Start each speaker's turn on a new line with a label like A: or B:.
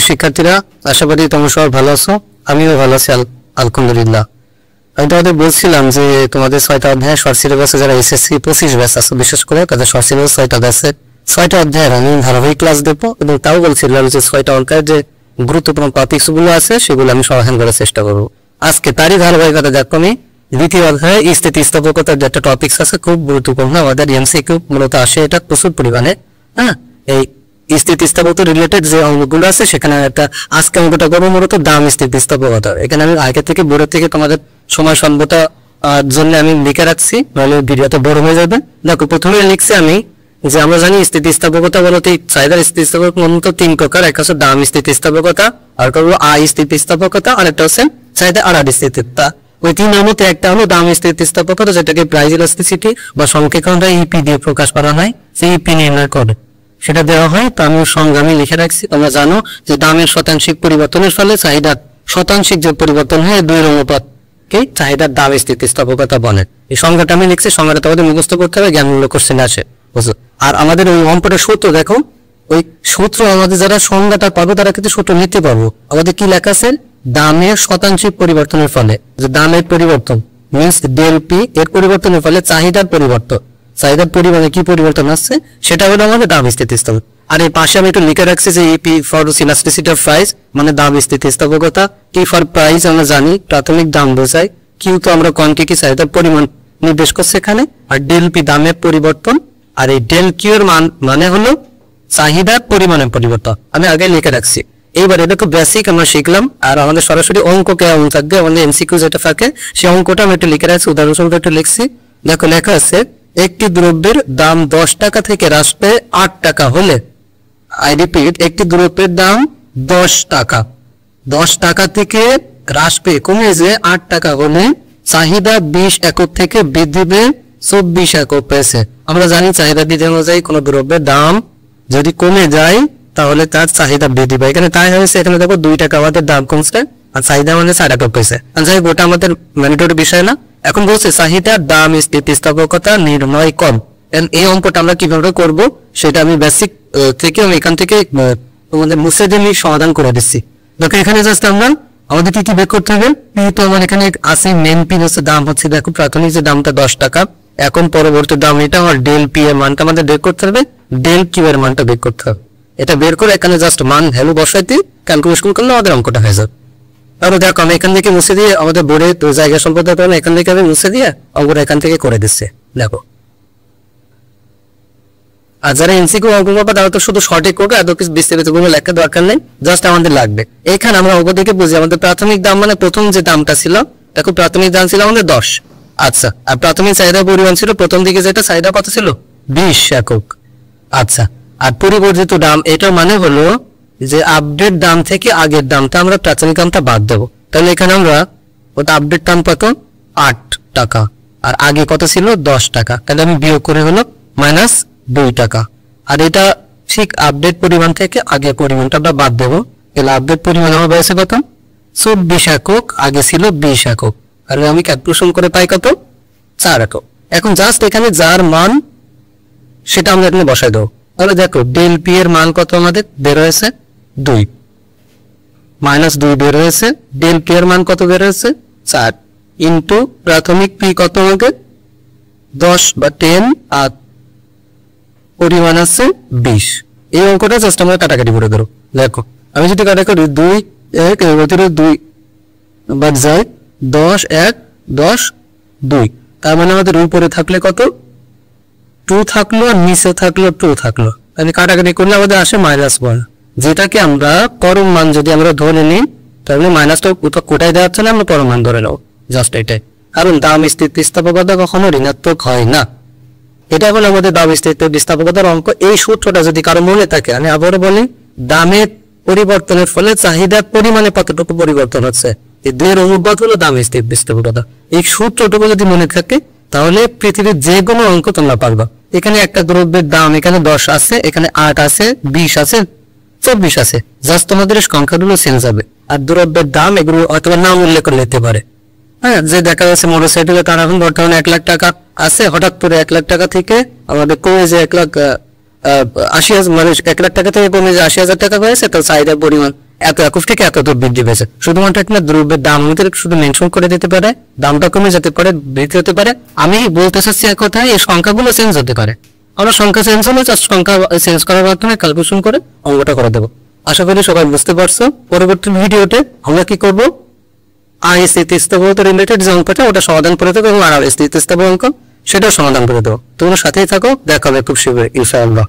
A: শিক্ষার্থীরা, আশা করি তোমরা সবাই ভালো আছো। আমিও ভালো আছি আলহামদুলিল্লাহ। আমি তোমাদের বলছিলাম যে তোমাদের 6টা অধ্যায় শর্ট সিলেবাসে যারা এসএসসি 25 ব্যাচ আছে, বিশেষ করে তাদের শর্ট সিলেবাস 6টা আছে। 6টা অধ্যায়ের আমি ধারাবাহিক ক্লাস দেবো এবং তাও বলছিলাম যে 6টা অঙ্কের যে গুরুত্বপূর্ণ টপিকস গুলো আছে সেগুলো আমি সমাধান করার চেষ্টা করবো। আজকে তারই ধারাবাহিকতা দেখো, আমি দ্বিতীয় অধ্যায়ে স্থিতিস্থাপকতার যে একটা টপিকস আছে খুব গুরুত্বপূর্ণ, আমাদের এমসিকিউ মূলত আসে এটা প্রচুর পরিমাণে। হ্যাঁ, এই স্থিতিস্থাপকতা রিলেটেড যে অঙ্কগুলো আছে সেখানে একটা আজকে অঙ্কটা করবো মূলত দাম স্থিতিস্থাপকতা। এখানে আমি আগে থেকে বোর্ডের থেকে তোমাদের সময় স্বল্পতা জন্য আমি লিখে রাখছি, নাহলে ভিডিওটা বড় হয়ে যাবে। দেখো প্রথমে লিখছি আমি যে আমরা জানি স্থিতিস্থাপকতা বলতে চাহিদার স্থিতিস্থাপকতা মূলত 3 প্রকার। একটা হচ্ছে দাম স্থিতিস্থাপকতা, আর একটা হলো আয় স্থিতিস্থাপকতা, আর একটা হচ্ছে চাহিদা আড়াআড়ি স্থিতিস্থাপকতা। ওই 3 এর মধ্যে একটা হলো দাম স্থিতিস্থাপকতা, যেটাকে প্রাইস ইলাস্টিসিটি বা সংক্ষেপণটা ইপি দিয়ে প্রকাশ করা হয়। সেই ইপি নির্ণয় করে সেটা দেওয়া হয়। তো আমি সংগ্রামে লিখে রাখছি। তোমরা জানো যে দামের শতাংশিক পরিবর্তনের ফলে চাহিদার শতাংশিক যে পরিবর্তন হয় 2 অনুপাতকে চাহিদার দাম স্থিতিস্থাপকতা বলে। এই সংজ্ঞাটা আমি লিখছি, সংজ্ঞাটা তোমাদের মুখস্থ করতে হবে, জ্ঞানমূলক কোশ্চেন আসে। আর আমাদের ওই অঙ্কটার সূত্র দেখো, ওই সূত্র আমাদের যারা সংজ্ঞাটা পাবো তারা কিন্তু সূত্র নিতে পারবো। আমাদের কি লেখা আছে? দামের শতাংশিক পরিবর্তনের ফলে, যে দামের পরিবর্তন মিনস ডেল পি এর পরিবর্তনের ফলে চাহিদার পরিবর্তন, চাহিদার পরিমাণে কি পরিবর্তন আসছে সেটা হলো আমাদের দাম স্থিতিস্থাপকতা। আর এই পাশে আমি একটু লিখে রাখছি যে EP for elasticity of price মানে দাম স্থিতিস্থাপকতা। টি ফর প্রাইস আমরা জানি প্রাথমিক দাম বোঝায়, কিউ তো আমরা কোয়ান্টিটি চাহিদার পরিমাণ নির্দেশ করছে এখানে, আর ডেল পি দামের পরিবর্তন, আর এই ডেল কিউ এর মান মানে হলো চাহিদার পরিমাণের পরিবর্তন। আমি আগে লিখে রাখছি। এইবার এটা খুব বেসিক আমরা শিখলাম। আর আমাদের সরাসরি অঙ্ক কেমন থাকবে, আমাদের এমসিকিউ যেটা থাকে সেই অঙ্কটা আমি একটু লিখে রাখছি, উদাহরণস্বরূপ একটু লিখছি। দেখো লেখা আছে একটি দ্রব্যের দাম 10 টাকা থেকে হ্রাস পেয়ে 8 টাকা হলে, আই রিপিট, একটি দ্রব্যের দাম 10 টাকা 10 টাকা থেকে হ্রাস পেয়ে কমে যে 8 টাকা হলে চাহিদা 20 একক থেকে বৃদ্ধি পেয়ে 24 একক পেয়েছে। আমরা জানি চাহিদা বৃদ্ধি অনুযায়ী কোনো দ্রব্যের দাম যদি কমে যায় তাহলে তার চাহিদা বৃদ্ধি পায়। এখানে তাই হয়েছে, এখানে দেখো 2 টাকা আমাদের দাম কমছে আর চাহিদা মানে 4 একক পেয়েছে। যাই হোক, ওটা আমাদের ম্যান্ডেটরি বিষয় না। এখন বলছে চাহিদার দাম স্থিতিস্থাপকতা নির্ণয় কর। এই অঙ্কটা আমরা কিভাবে করব সেটা আমি বেসিক থেকে আমি এখান থেকে তোমাদের মুছে দিয়ে সমাধান করে দিচ্ছি। দেখো এখানে জাস্ট আমরা আমাদের কি বের করতে হবে, পি তো আমার এখানে আছে, মেন পি হচ্ছে দাম হচ্ছে, দেখো প্রাথমিক যে দামটা 10 টাকা, এখন পরবর্তী দাম এটা, আর ডেল পি এর মানটা আমাদের বের করতে হবে, ডেল কিউ এর মানটা বের করতে হবে। এটা বের করে এখানে জাস্ট মান ভ্যালু বসাইতে ক্যালকুলেশন করলে আমাদের অঙ্কটা হয়ে যাবে। তাহলে দেখো আমি এখান থেকে মুছে দিয়ে আমাদের বোর্ডে তো জায়গা সম্পদ এখান থেকে আমি মুছে দিয়ে অঙ্কটা এখান থেকে করে দিচ্ছে। দেখো আর যারা এমসিকিউ অঙ্ক করবে তারা তো শুধু সঠিক করবে, এত কিছু বিস্তারিত কোনো লেখা দরকার নেই, জাস্ট আমাদের লাগবে। এখানে আমরা অঙ্ক থেকে বুঝি আমাদের প্রাথমিক দাম মানে প্রথম যে দামটা ছিল, দেখো প্রাথমিক দাম ছিল আমাদের 10। আচ্ছা, আর প্রাথমিক চাহিদার পরিমাণ ছিল প্রথম দিকে যেটা চাহিদা কত ছিল 20 একক। আচ্ছা, আর পরিবর্তিত দাম এটার মানে হলো যে আপডেট দাম থেকে আগের দামটা আমরা প্রাথমিক দামটা বাদ দেবো। তাহলে এখানে আমরা ওটা আপডেট দাম কত 8 টাকা আর আগে কত ছিল 10 টাকা, তাহলে আমি বিয়োগ করে হলো -2 টাকা। আর এটা ঠিক আপডেট পরিমাণ থেকে আগে পরিমাণটা আমরা বাদ দেবো। তাহলে আপডেট পরিমাণ আমার হয়েছে কত 24 একক, আগে ছিল 20 একক, আর আমি ক্যালকুলেশন করে পাই কত 4 একক। এখন জাস্ট এখানে যার মান সেটা আমরা এখানে বসাই দেবো। তাহলে দেখো ডেল পি এর মান কত আমাদের বের হয়েছে 2 -2 বের হয়েছে, ডেল পি এর মান কত বের হয়েছে 4 ইন্টু প্রাথমিক পি কত আমাকে 10 বা 10 আর পরিমাণ আছে 20। এই অঙ্কটা জাস্ট আমরা কাটাকাটি করে দেবো। দেখো আমি যদি কাটাকাটি 2 1 এর ভিতরে 2 বাদ যায় 10 1 10 2, তার মানে আমাদের উপরে থাকলে কত 2 থাকলো আর নিচে থাকলো 2 থাকলো, তাহলে কাটাকাটি করলে আমাদের আসে -1, যেটাকে আমরা পরম মান যদি আমরা ধরে নিই তাহলে মাইনাসটা কোটায় দেওয়া হচ্ছে না, আমরা পরম মান ধরে নেবো, জাস্ট এটাই। কারণ দাম স্থিতিস্থাপকতা কখনো ঋণাত্মক হয় না। এটা হলো আমাদের দাম স্থিতিস্থাপকতার অঙ্ক। এই সূত্রটা যদি কারো মনে থাকে, আমি আবারও বলি, দামের পরিবর্তনের ফলে চাহিদার পরিমাণে কতটুকু পরিবর্তন হচ্ছে, এই 2 অনুপাত হলো দাম স্থিতিস্থাপকতা। এই সূত্রটুকু যদি মনে থাকে তাহলে পৃথিবীর যে কোনো অঙ্ক তোমরা পারবা। এখানে একটা দ্রব্যের দাম এখানে 10 আছে, এখানে 8 আছে, 20 আছে, 24 আছে, জাস্ট তোমাদের সংখ্যাগুলো চেঞ্জ হবে। আর দ্রব্যের দাম এগুলো অথবা নাম উল্লেখ করে নিতে পারে। হ্যাঁ, যে দেখা যাচ্ছে মোটরসাইকেলে তার এখন বর্তমানে 1 লাখ টাকা আছে, হঠাৎ করে 1 লাখ টাকা থেকে আমাদের কমে যে 1,80,000 মানে 1 লাখ টাকা থেকে কমে যে 80,000 টাকা হয়েছে, তার চাহিদার পরিমাণ এত একক থেকে এত বৃদ্ধি পেয়েছে। শুধুমাত্র একটা দ্রব্যের দাম আমাদের শুধু মেনশন করে দিতে পারে, দামটা কমে যেতে পারে, বৃদ্ধি হতে পারে। আমি বলতে চাচ্ছি এক কথায় এই সংখ্যাগুলো চেঞ্জ হতে পারে। আমরা সংখ্যা চেঞ্জ হলে জাস্ট সংখ্যা চেঞ্জ করার মাধ্যমে ক্যালকুলেশন করে অঙ্কটা করে দেবো। আশা করি সবাই বুঝতে পারছো। পরবর্তী ভিডিওতে আমরা কি করব, আর স্থিতিস্থাপকতা রিলেটেড যে অঙ্কটা ওটা সমাধান করে দেবো এবং আর স্থিতিস্থাপক অঙ্ক সেটাও সমাধান করে দেবো। তোমরা সাথেই থাকো, দেখা হবে খুব শীঘ্রই ইনশাআল্লাহ।